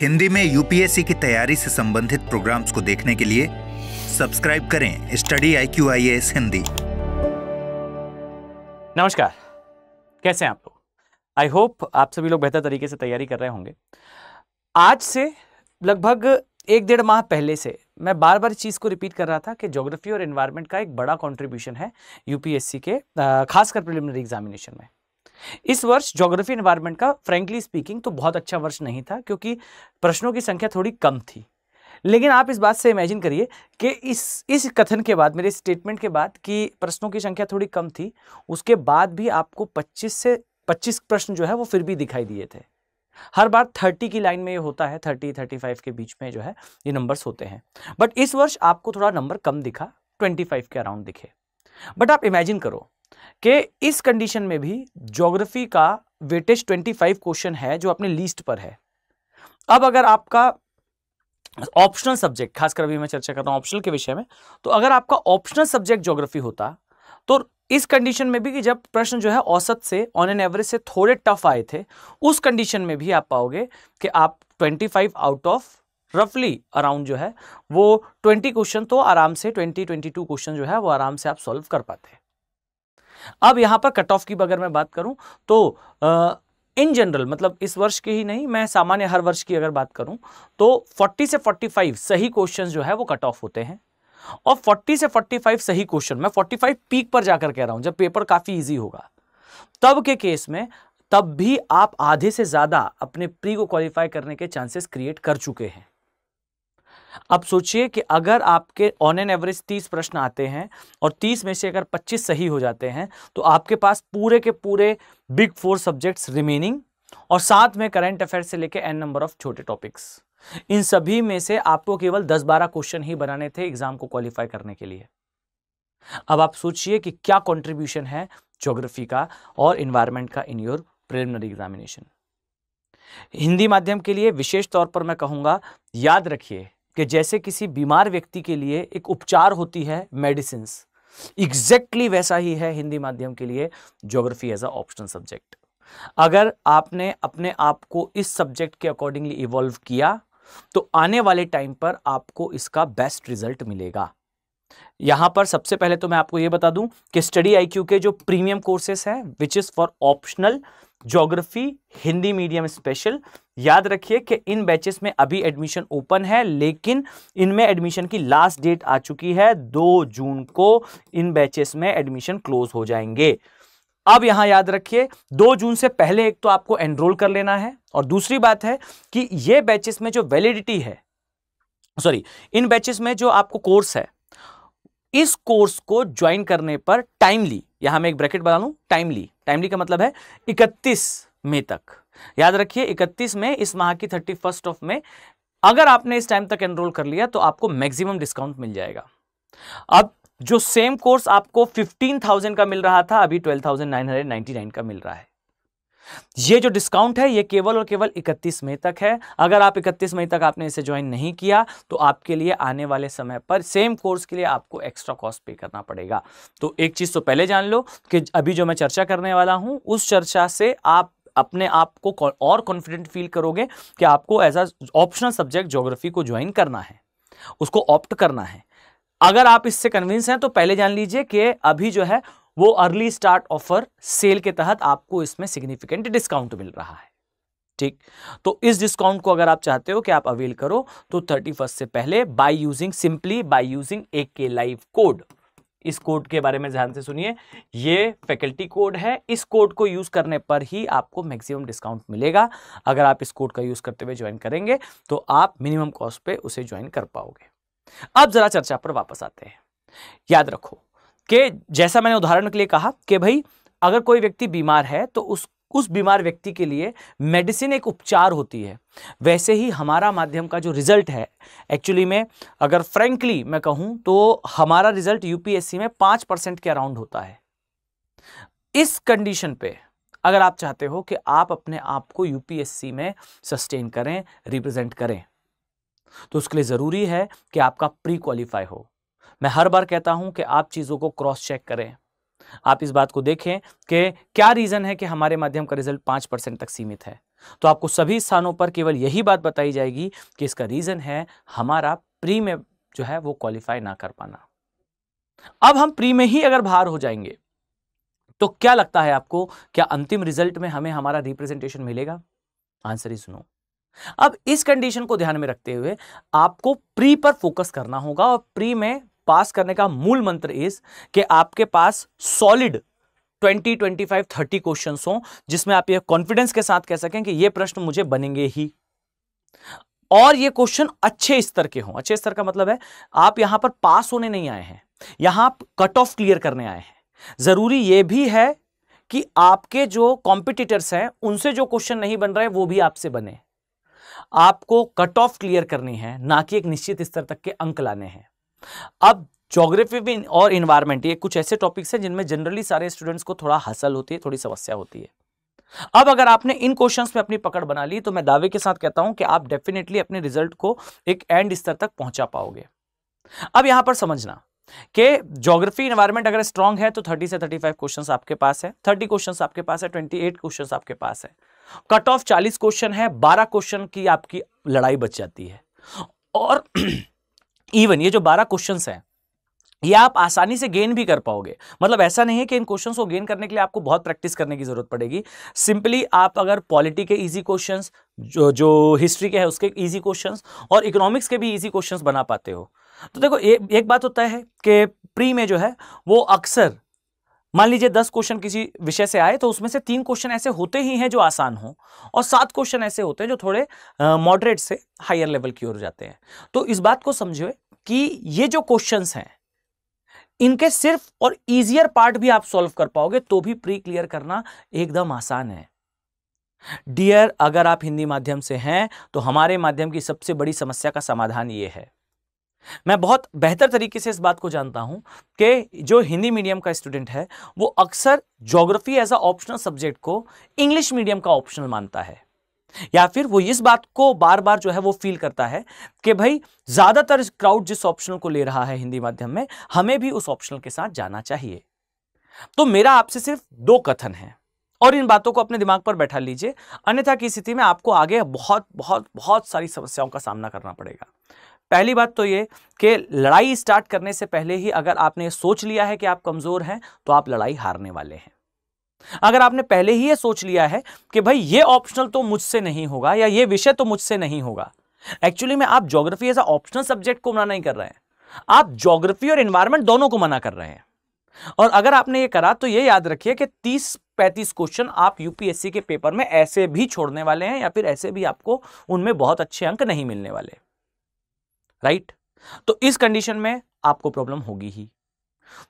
हिंदी में यूपीएससी की तैयारी से संबंधित प्रोग्राम्स को देखने के लिए सब्सक्राइब करें स्टडी IQ IAS हिंदी। नमस्कार, कैसे हैं आप लोग? आई होप आप सभी लोग बेहतर तरीके से तैयारी कर रहे होंगे। आज से लगभग 1-1.5 माह पहले से मैं बार बार इस चीज को रिपीट कर रहा था कि ज्योग्राफी और एनवायरनमेंट का एक बड़ा कंट्रीब्यूशन है यूपीएससी के खासकर प्रिलिमिनरी एग्जामिनेशन में। इस वर्ष ज्योग्राफी एनवायरनमेंट का फ्रैंकली स्पीकिंग तो बहुत अच्छा वर्ष नहीं था, क्योंकि प्रश्नों की संख्या थोड़ी कम थी। लेकिन आप इस बात से इमेजिन करिए कि इस कथन के बाद, मेरे स्टेटमेंट के बाद कि प्रश्नों की संख्या थोड़ी कम थी, उसके बाद भी आपको 25 प्रश्न जो है वो फिर भी दिखाई दिए थे। हर बार 30 की लाइन में ये होता है, 30-35 के बीच में जो है ये नंबर्स होते हैं। बट इस वर्ष आपको थोड़ा नंबर कम दिखा, 25 के अराउंड दिखे। बट आप इमेजिन करो कि इस कंडीशन में भी ज्योग्राफी का वेटेज 25 क्वेश्चन है जो अपने लिस्ट पर है। अब अगर आपका ऑप्शनल सब्जेक्ट, खासकर अभी मैं चर्चा कर रहा हूं ऑप्शनल के विषय में, तो अगर आपका ऑप्शनल सब्जेक्ट ज्योग्राफी होता तो इस कंडीशन में भी कि जब प्रश्न जो है औसत से, ऑन एन एवरेज से थोड़े टफ आए थे, उस कंडीशन में भी आप पाओगे कि आप 25 आउट ऑफ रफली अराउंड जो है वो 20 क्वेश्चन तो आराम से 22 क्वेश्चन जो है वो आराम से आप सॉल्व कर पाते। अब यहां पर कट ऑफ की अगर मैं बात करूं तो इन जनरल, मतलब इस वर्ष के ही नहीं, मैं सामान्य हर वर्ष की अगर बात करूं तो 40 से 45 सही क्वेश्चन जो है वो कट ऑफ होते हैं। और 40 से 45 सही क्वेश्चन, मैं 45 पीक पर जाकर कह रहा हूं, जब पेपर काफी इजी होगा तब के केस में, तब भी आप आधे से ज्यादा अपने प्री को क्वालिफाई करने के चांसेस क्रिएट कर चुके हैं। अब सोचिए कि अगर आपके ऑन एन एवरेज 30 प्रश्न आते हैं और 30 में से अगर 25 सही हो जाते हैं, तो आपके पास पूरे के पूरे बिग 4 सब्जेक्ट्स रिमेनिंग और साथ में करंट अफेयर से लेके n नंबर ऑफ छोटे टॉपिक्स, इन सभी में से आपको केवल 10-12 क्वेश्चन ही बनाने थे एग्जाम को क्वालिफाई करने के लिए। अब आप सोचिए कि क्या कंट्रीब्यूशन है ज्योग्राफी का और एनवायरनमेंट का in your preliminary examination. Hindi माध्यम के लिए विशेष तौर पर मैं कहूंगा, याद रखिए कि जैसे किसी बीमार व्यक्ति के लिए एक उपचार होती है मेडिसिन, एग्जैक्टली वैसा ही है हिंदी माध्यम के लिए geography as a optional subject. अगर आपने अपने आप को इस सब्जेक्ट के अकॉर्डिंगली इवॉल्व किया तो आने वाले टाइम पर आपको इसका बेस्ट रिजल्ट मिलेगा। यहां पर सबसे पहले तो मैं आपको यह बता दूं कि स्टडी IQ के जो प्रीमियम कोर्सेस हैं, which is for optional geography Hindi medium special, याद रखिए कि इन बैचेस में अभी एडमिशन ओपन है, लेकिन इनमें एडमिशन की लास्ट डेट आ चुकी है। 2 जून को इन बैचेस में एडमिशन क्लोज हो जाएंगे। अब यहां याद रखिए, 2 जून से पहले एक तो आपको एनरोल कर लेना है, और दूसरी बात है कि ये बैचेस में जो वैलिडिटी है, इन बैचेस में जो आपको कोर्स है, इस कोर्स को ज्वाइन करने पर टाइमली, यहां मैं एक ब्रैकेट बना लूं, टाइमली का मतलब है 31 मई तक। याद रखिए 31 मई, इस माह की 31 ऑफ मई, अगर आपने इस टाइम तक एनरोल कर लिया तो आपको मैक्सिमम डिस्काउंट मिल जाएगा। अब जो सेम कोर्स आपको 15,000 का मिल रहा था, अभी 12,999 का मिल रहा है। ये जो डिस्काउंट है ये केवल और केवल 31 मई तक है। अगर आप 31 मई तक आपने इसे ज्वाइन नहीं किया तो आपके लिए आने वाले समय पर सेम कोर्स के लिए आपको एक्स्ट्रा कॉस्ट पे करना पड़ेगा। तो एक चीज तो पहले जान लो कि अभी जो मैं चर्चा करने वाला हूं, उस चर्चा से आप अपने आप को और कॉन्फिडेंट फील करोगे कि आपको as a optional subject geography को ज्वाइन करना है, उसको ऑप्ट करना है। अगर आप इससे कन्विंस हैं तो पहले जान लीजिए कि अभी जो है वो अर्ली स्टार्ट ऑफर सेल के तहत आपको इसमें सिग्निफिकेंट डिस्काउंट मिल रहा है। ठीक, तो इस डिस्काउंट को अगर आप चाहते हो कि आप अवेल करो तो 31 से पहले by using AK live code, इस कोड के बारे में ध्यान से सुनिए, ये फैकल्टी कोड है। इस कोड को यूज करने पर ही आपको मैक्सिमम डिस्काउंट मिलेगा। अगर आप इस कोड का यूज करते हुए ज्वाइन करेंगे तो आप मिनिमम कॉस्ट पे उसे ज्वाइन कर पाओगे। अब जरा चर्चा पर वापस आते हैं। याद रखो कि जैसा मैंने उदाहरण के लिए कहा कि भाई अगर कोई व्यक्ति बीमार है तो उस बीमार व्यक्ति के लिए मेडिसिन एक उपचार होती है, वैसे ही हमारा माध्यम का जो रिजल्ट है, एक्चुअली में अगर फ्रैंकली मैं कहूं तो हमारा रिजल्ट यूपीएससी में 5% के अराउंड होता है। इस कंडीशन पे अगर आप चाहते हो कि आप अपने आप को यूपीएससी में सस्टेन करें, रिप्रेजेंट करें, तो उसके लिए जरूरी है कि आपका प्री क्वालिफाई हो। मैं हर बार कहता हूं कि आप चीजों को क्रॉस चेक करें। आप इस बात को देखें कि क्या रीजन है कि हमारे माध्यम का रिजल्ट 5% तक सीमित है। तो आपको सभी स्थानों पर केवल यही बात बताई जाएगी कि इसका रीजन है हमारा प्री में जो है वो क्वालिफाई ना कर पाना। अब हम प्री में ही अगर बाहर हो जाएंगे तो क्या लगता है आपको, क्या अंतिम रिजल्ट में हमें हमारा रिप्रेजेंटेशन मिलेगा? Answer is no. अब इस कंडीशन को ध्यान में रखते हुए आपको प्री पर फोकस करना होगा और प्री में पास करने का मूल मंत्र इस कि आपके पास सॉलिड 20, 25, 30 क्वेश्चंस हो जिसमें आप ये कॉन्फिडेंस के साथ कह सकें कि ये प्रश्न मुझे बनेंगे ही और ये क्वेश्चन अच्छे स्तर के हों। अच्छे स्तर का मतलब है आप यहां पर पास होने नहीं आए हैं, यहां आप कट ऑफ क्लियर करने आए हैं। जरूरी यह भी है कि आपके जो कॉम्पिटिटर्स हैं उनसे जो क्वेश्चन नहीं बन रहे वो भी आपसे बने। आपको कट ऑफ क्लियर करनी है, ना कि एक निश्चित स्तर तक के अंक लाने हैं। अब ज्योग्राफी और इन्वायरमेंट ये कुछ ऐसे टॉपिक्स हैं जिनमें जनरली सारे स्टूडेंट्स को थोड़ा हसल होती है, थोड़ी समस्या होती है। अब अगर आपने इन क्वेश्चंस में अपनी पकड़ बना ली तो मैं दावे के साथ कहता हूं कि आप डेफिनेटली अपने रिजल्ट को एक एंड स्तर तक पहुंचा पाओगे। अब यहां पर समझना कि ज्योग्राफी इन्वायरमेंट अगर स्ट्रांग है तो 30 से 35 क्वेश्चंस आपके पास है, 30 क्वेश्चंस आपके पास है, 28 क्वेश्चंस आपके पास है। कट ऑफ 40 क्वेश्चन है, 12 क्वेश्चन की आपकी लड़ाई बच जाती है। और इवन ये जो 12 क्वेश्चंस हैं ये आप आसानी से गेन भी कर पाओगे। मतलब ऐसा नहीं है कि इन क्वेश्चंस को गेन करने के लिए आपको बहुत प्रैक्टिस करने की जरूरत पड़ेगी। सिंपली आप अगर पॉलिटी के इजी क्वेश्चंस, जो हिस्ट्री के है उसके इजी क्वेश्चंस और इकोनॉमिक्स के भी इजी क्वेश्चंस बना पाते हो तो देखो एक बात होता है कि प्री में जो है वो अक्सर मान लीजिए 10 क्वेश्चन किसी विषय से आए तो उसमें से 3 क्वेश्चन ऐसे होते ही हैं जो आसान हो और 7 क्वेश्चन ऐसे होते हैं जो थोड़े मॉडरेट से हायर लेवल की ओर जाते हैं। तो इस बात को समझिए कि ये जो क्वेश्चंस हैं इनके सिर्फ और इजियर पार्ट भी आप सॉल्व कर पाओगे तो भी प्री क्लियर करना एकदम आसान है। डियर, अगर आप हिंदी माध्यम से हैं तो हमारे माध्यम की सबसे बड़ी समस्या का समाधान यह है। मैं बहुत बेहतर तरीके से इस बात को जानता हूं कि जो हिंदी मीडियम का स्टूडेंट है वो अक्सर geography as a optional subject को इंग्लिश मीडियम का ऑप्शनल मानता है, या फिर वो इस बात को बार बार जो है वो फील करता है कि भाई ज्यादातर क्राउड जिस ऑप्शनल को ले रहा है हिंदी माध्यम में, हमें भी उस ऑप्शनल के साथ जाना चाहिए। तो मेरा आपसे सिर्फ 2 कथन है और इन बातों को अपने दिमाग पर बैठा लीजिए, अन्यथा की स्थिति में आपको आगे बहुत बहुत बहुत सारी समस्याओं का सामना करना पड़ेगा। पहली बात तो ये कि लड़ाई स्टार्ट करने से पहले ही अगर आपने सोच लिया है कि आप कमजोर हैं तो आप लड़ाई हारने वाले हैं। अगर आपने पहले ही ये सोच लिया है कि भाई ये ऑप्शनल तो मुझसे नहीं होगा या ये विषय तो मुझसे नहीं होगा, एक्चुअली में आप geography as a optional subject को मना नहीं कर रहे हैं, आप ज्योग्राफी और एनवायरनमेंट दोनों को मना कर रहे हैं। और अगर आपने ये करा तो ये याद रखिए कि 30-35 क्वेश्चन आप यूपीएससी के पेपर में ऐसे भी छोड़ने वाले हैं या फिर ऐसे भी आपको उनमें बहुत अच्छे अंक नहीं मिलने वाले, राइट? तो इस कंडीशन में आपको प्रॉब्लम होगी ही।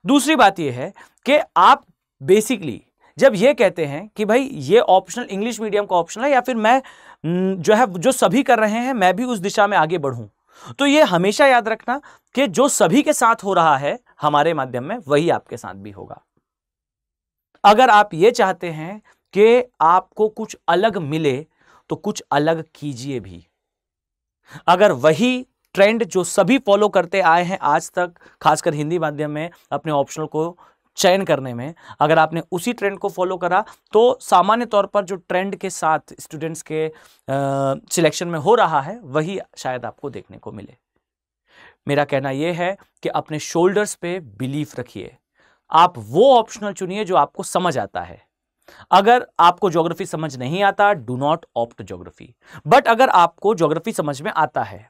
दूसरी बात यह है कि आप बेसिकली जब ये कहते हैं कि भाई ये ऑप्शनल इंग्लिश मीडियम का ऑप्शनल है या फिर मैं जो है जो सभी कर रहे हैं मैं भी उस दिशा में आगे बढ़ूं, तो ये हमेशा याद रखना कि जो सभी के साथ हो रहा है हमारे माध्यम में वही आपके साथ भी होगा। अगर आप ये चाहते हैं कि आपको कुछ अलग मिले तो कुछ अलग कीजिए भी। अगर वही ट्रेंड जो सभी फॉलो करते आए हैं आज तक, खासकर हिंदी माध्यम में अपने ऑप्शनल को चयन करने में, अगर आपने उसी ट्रेंड को फॉलो करा तो सामान्य तौर पर जो ट्रेंड के साथ स्टूडेंट्स के सिलेक्शन में हो रहा है वही शायद आपको देखने को मिले। मेरा कहना यह है कि अपने शोल्डर्स पे बिलीफ रखिए, आप वो ऑप्शनल चुनिए जो आपको समझ आता है। अगर आपको ज्योग्राफी समझ नहीं आता, do not opt geography. But अगर आपको ज्योग्राफी समझ में आता है,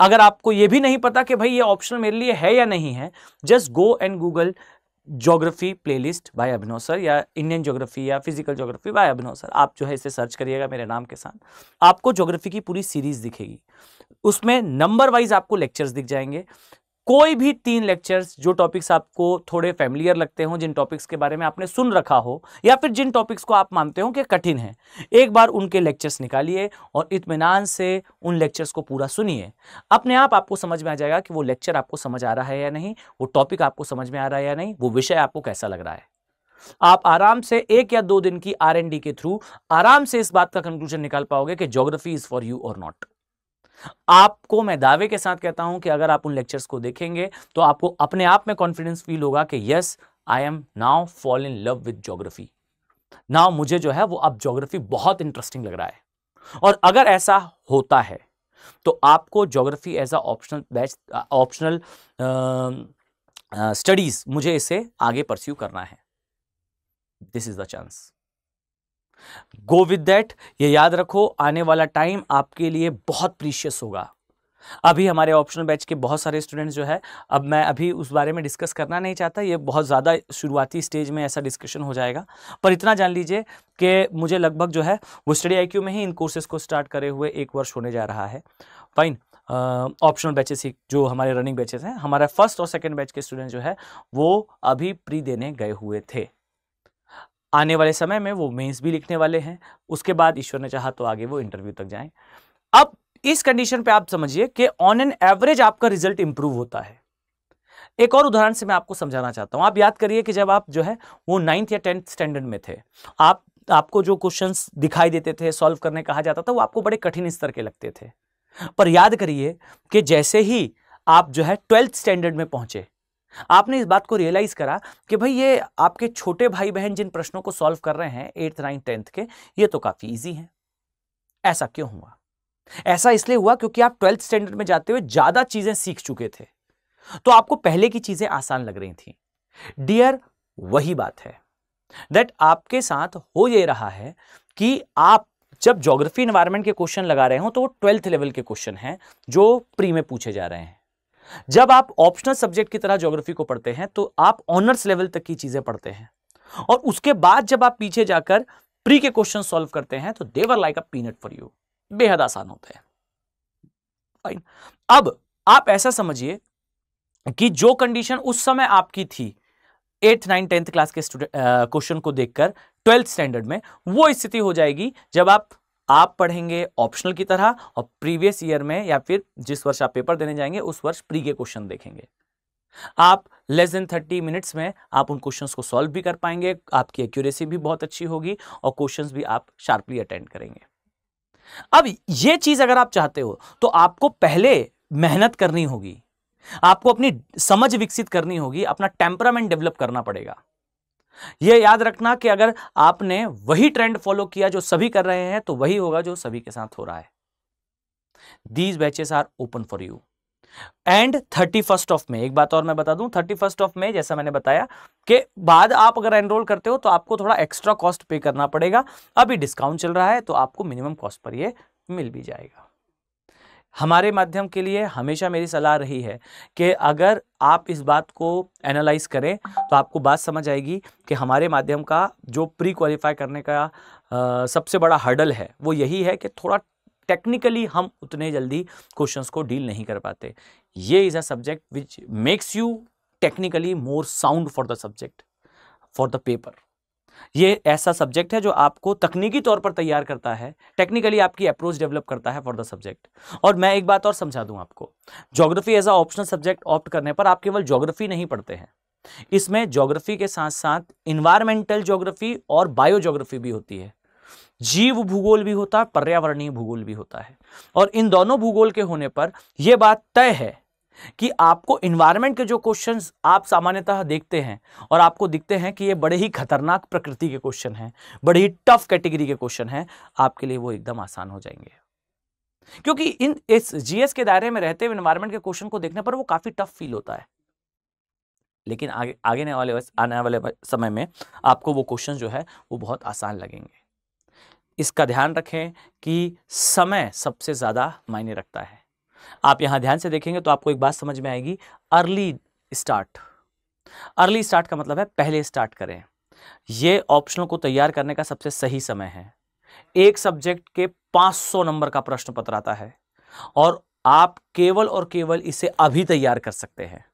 अगर आपको यह भी नहीं पता कि भाई ये ऑप्शनल मेरे लिए है या नहीं है, just go and Google geography playlist by Abhinav sir या इंडियन ज्योग्राफी या physical geography by Abhinav sir, आप जो है इसे सर्च करिएगा मेरे नाम के साथ, आपको ज्योग्राफी की पूरी सीरीज दिखेगी। उसमें नंबर वाइज आपको लेक्चर्स दिख जाएंगे। कोई भी 3 लेक्चर्स जो टॉपिक्स आपको थोड़े फैमिलियर लगते हो, जिन टॉपिक्स के बारे में आपने सुन रखा हो या फिर जिन टॉपिक्स को आप मानते हो कि कठिन है, एक बार उनके लेक्चर्स निकालिए और इत्मीनान से उन लेक्चर्स को पूरा सुनिए। अपने आप आपको समझ में आ जाएगा कि वो लेक्चर आपको समझ आ रहा है या नहीं, वो टॉपिक आपको समझ में आ रहा है या नहीं, वो विषय आपको कैसा लग रहा है। आप आराम से 1 या 2 दिन की R&D के थ्रू आराम से इस बात का कंक्लूजन निकाल पाओगे कि ज्योग्राफी इज फॉर यू और नॉट। आपको मैं दावे के साथ कहता हूं कि अगर आप उन लेक्चर्स को देखेंगे तो आपको अपने आप में कॉन्फिडेंस फील होगा कि yes, I am now fall in love with geography. Now मुझे जो है वो अब ज्योग्राफी बहुत इंटरेस्टिंग लग रहा है। और अगर ऐसा होता है तो आपको geography as a optional batch, optional studies, मुझे इसे आगे परस्यू करना है। This is the chance, go with that. ये याद रखो, आने वाला टाइम आपके लिए बहुत प्रीशियस होगा। अभी हमारे ऑप्शनल बैच के बहुत सारे स्टूडेंट्स जो है, अब मैं अभी उस बारे में डिस्कस करना नहीं चाहता, ये बहुत ज़्यादा शुरुआती स्टेज में ऐसा डिस्कशन हो जाएगा। पर इतना जान लीजिए कि मुझे लगभग जो है वो स्टडी आईक्यू में ही इन कोर्सेज को स्टार्ट करे हुए 1 वर्ष होने जा रहा है। फाइन, ऑप्शनल बैचेस ही जो हमारे रनिंग बैचेस हैं, हमारा फर्स्ट और सेकेंड बैच के स्टूडेंट जो है वो अभी प्री देने गए हुए थे। आने वाले समय में वो मेंस भी लिखने वाले हैं, उसके बाद ईश्वर ने चाहा तो आगे वो इंटरव्यू तक जाएं। अब इस कंडीशन पे आप समझिए कि ऑन एन एवरेज आपका रिजल्ट इंप्रूव होता है। एक और उदाहरण से मैं आपको समझाना चाहता हूं। आप याद करिए कि जब आप जो है वो 9th या 10th स्टैंडर्ड में थे, आपको जो क्वेश्चंस दिखाई देते थे, सॉल्व करने कहा जाता था, वो आपको बड़े कठिन स्तर के लगते थे। पर याद करिए कि जैसे ही आप जो है 12th स्टैंडर्ड में पहुंचे, आपने इस बात को रियलाइज करा कि भाई ये आपके छोटे भाई बहन जिन प्रश्नों को सॉल्व कर रहे हैं 8th 9th 10th के, ये तो काफी इजी हैं। ऐसा क्यों हुआ? ऐसा इसलिए हुआ क्योंकि आप 12th स्टैंडर्ड में जाते हुए ज्यादा चीजें सीख चुके थे, तो आपको पहले की चीजें आसान लग रही थी। डियर, वही बात है दैट आपके साथ हो ये रहा है कि आप जब ज्योग्राफी एनवायरनमेंट के क्वेश्चन लगा रहे हो तो वो 12th लेवल के क्वेश्चन हैं जो प्री में पूछे जा रहे हैं। जब आप ऑप्शनल सब्जेक्ट की तरह ज्योग्राफी को पढ़ते हैं तो आप ऑनर्स लेवल तक की चीजें पढ़ते हैं, और उसके बाद जब आप पीछे जाकर प्री के क्वेश्चन सॉल्व करते हैं तो they are like a peanut for you, बेहद आसान होते हैं। फाइन, अब आप ऐसा समझिए कि जो कंडीशन उस समय आपकी थी 8th 9th 10th क्लास के क्वेश्चन को देखकर 12th स्टैंडर्ड में, वो स्थिति हो जाएगी जब आप पढ़ेंगे ऑप्शनल की तरह और प्रीवियस ईयर में या फिर जिस वर्ष आप पेपर देने जाएंगे उस वर्ष प्री के क्वेश्चन देखेंगे। आप लेस देन 30 मिनट्स में आप उन क्वेश्चंस को सॉल्व भी कर पाएंगे, आपकी एक्यूरेसी भी बहुत अच्छी होगी और क्वेश्चंस भी आप शार्पली अटेंड करेंगे। अब ये चीज अगर आप चाहते हो तो आपको पहले मेहनत करनी होगी, आपको अपनी समझ विकसित करनी होगी, अपना टेम्परामेंट डेवलप करना पड़ेगा। यह याद रखना कि अगर आपने वही ट्रेंड फॉलो किया जो सभी कर रहे हैं तो वही होगा जो सभी के साथ हो रहा है। These batches are open for you and 31st of May, एक बात और मैं बता दूं, 31st ऑफ मई जैसा मैंने बताया कि बाद आप अगर एनरोल करते हो तो आपको थोड़ा एक्स्ट्रा कॉस्ट पे करना पड़ेगा। अभी डिस्काउंट चल रहा है तो आपको मिनिमम कॉस्ट पर ये मिल भी जाएगा। हमारे माध्यम के लिए हमेशा मेरी सलाह रही है कि अगर आप इस बात को एनालाइज करें तो आपको बात समझ आएगी कि हमारे माध्यम का जो प्री क्वालिफाई करने का सबसे बड़ा हर्डल है वो यही है कि थोड़ा टेक्निकली हम उतने जल्दी क्वेश्चंस को डील नहीं कर पाते। ये is a subject which makes you technically more sound for the subject, for the paper. ये ऐसा सब्जेक्ट है जो आपको तकनीकी तौर पर तैयार करता है, टेक्निकली आपकी अप्रोच डेवलप करता है फॉर द सब्जेक्ट। और मैं एक बात और समझा दूं आपको, geography as a optional subject opt करने पर आप केवल ज्योग्राफी नहीं पढ़ते हैं, इसमें ज्योग्राफी के साथ साथ इन्वायरमेंटल ज्योग्राफी और बायो ज्योग्राफी भी होती है, जीव भूगोल भी होता है, पर्यावरणीय भूगोल भी होता है। और इन दोनों भूगोल के होने पर यह बात तय है कि आपको इन्वायरमेंट के जो क्वेश्चंस आप सामान्यतः देखते हैं और आपको दिखते हैं कि ये बड़े ही खतरनाक प्रकृति के क्वेश्चन हैं, बड़े ही टफ कैटेगरी के क्वेश्चन हैं, आपके लिए वो एकदम आसान हो जाएंगे, क्योंकि इस जीएस के दायरे में रहते हुए इन्वायरमेंट के क्वेश्चन को देखने पर वो काफी टफ फील होता है। लेकिन आने वाले समय में आपको वो क्वेश्चन जो है वो बहुत आसान लगेंगे। इसका ध्यान रखें कि समय सबसे ज्यादा मायने रखता है। आप यहां ध्यान से देखेंगे तो आपको एक बात समझ में आएगी, अर्ली स्टार्ट। अर्ली स्टार्ट का मतलब है पहले स्टार्ट करें। यह ऑप्शनल को तैयार करने का सबसे सही समय है। एक सब्जेक्ट के 500 नंबर का प्रश्न पत्र आता है और आप केवल और केवल इसे अभी तैयार कर सकते हैं।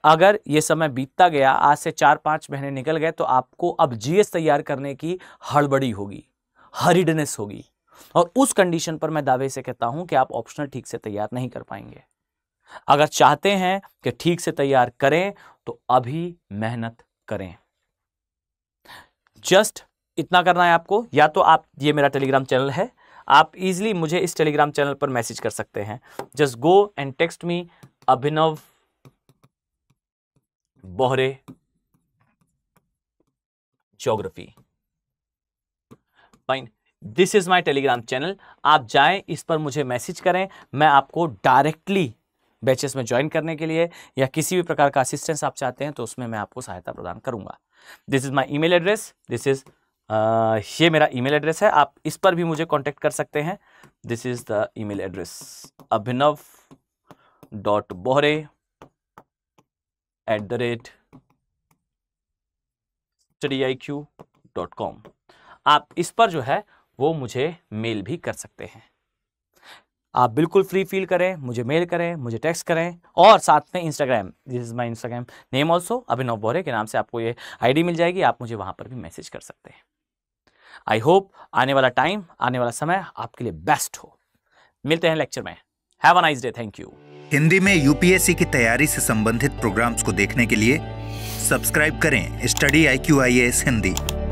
अगर यह समय बीतता गया, आज से 4-5 महीने निकल गए, तो आपको अब जीएस तैयार करने की हड़बड़ी होगी, हरीडनेस होगी, और उस कंडीशन पर मैं दावे से कहता हूं कि आप ऑप्शनल ठीक से तैयार नहीं कर पाएंगे। अगर चाहते हैं कि ठीक से तैयार करें तो अभी मेहनत करें। जस्ट इतना करना है आपको। या तो आप, ये मेरा टेलीग्राम चैनल है, आप इजीली मुझे इस टेलीग्राम चैनल पर मैसेज कर सकते हैं। Just go and text me Abhinav Bohre geography. Fine, this is my Telegram channel. आप जाएं, इस पर मुझे मैसेज करें, मैं आपको डायरेक्टली बैचेस में ज्वाइन करने के लिए या किसी भी प्रकार का असिस्टेंस आप चाहते हैं तो उसमें मैं आपको सहायता प्रदान करूंगा। This is my email address, this is ये मेरा ईमेल एड्रेस है, आप इस पर भी मुझे कांटेक्ट कर सकते हैं। This is the email address abhinav.bohre@studiiq.com। आप इस पर जो है वो मुझे मेल भी कर सकते हैं। आप बिल्कुल फ्री फील करें, मुझे मेल करें, मुझे टेक्स्ट करें, और साथ में Instagram, this is my Instagram name also, Abhinav Bohre के नाम से आपको ये आईडी मिल जाएगी, आप मुझे वहां पर भी मैसेज कर सकते हैं। आई होप आने वाला टाइम, आने वाला समय आपके लिए बेस्ट हो। मिलते हैं लेक्चर में। Have a nice day, thank you. Hindi में यूपीएससी की तैयारी से संबंधित प्रोग्राम्स को देखने के लिए सब्सक्राइब करें स्टडी IQ IAS हिंदी।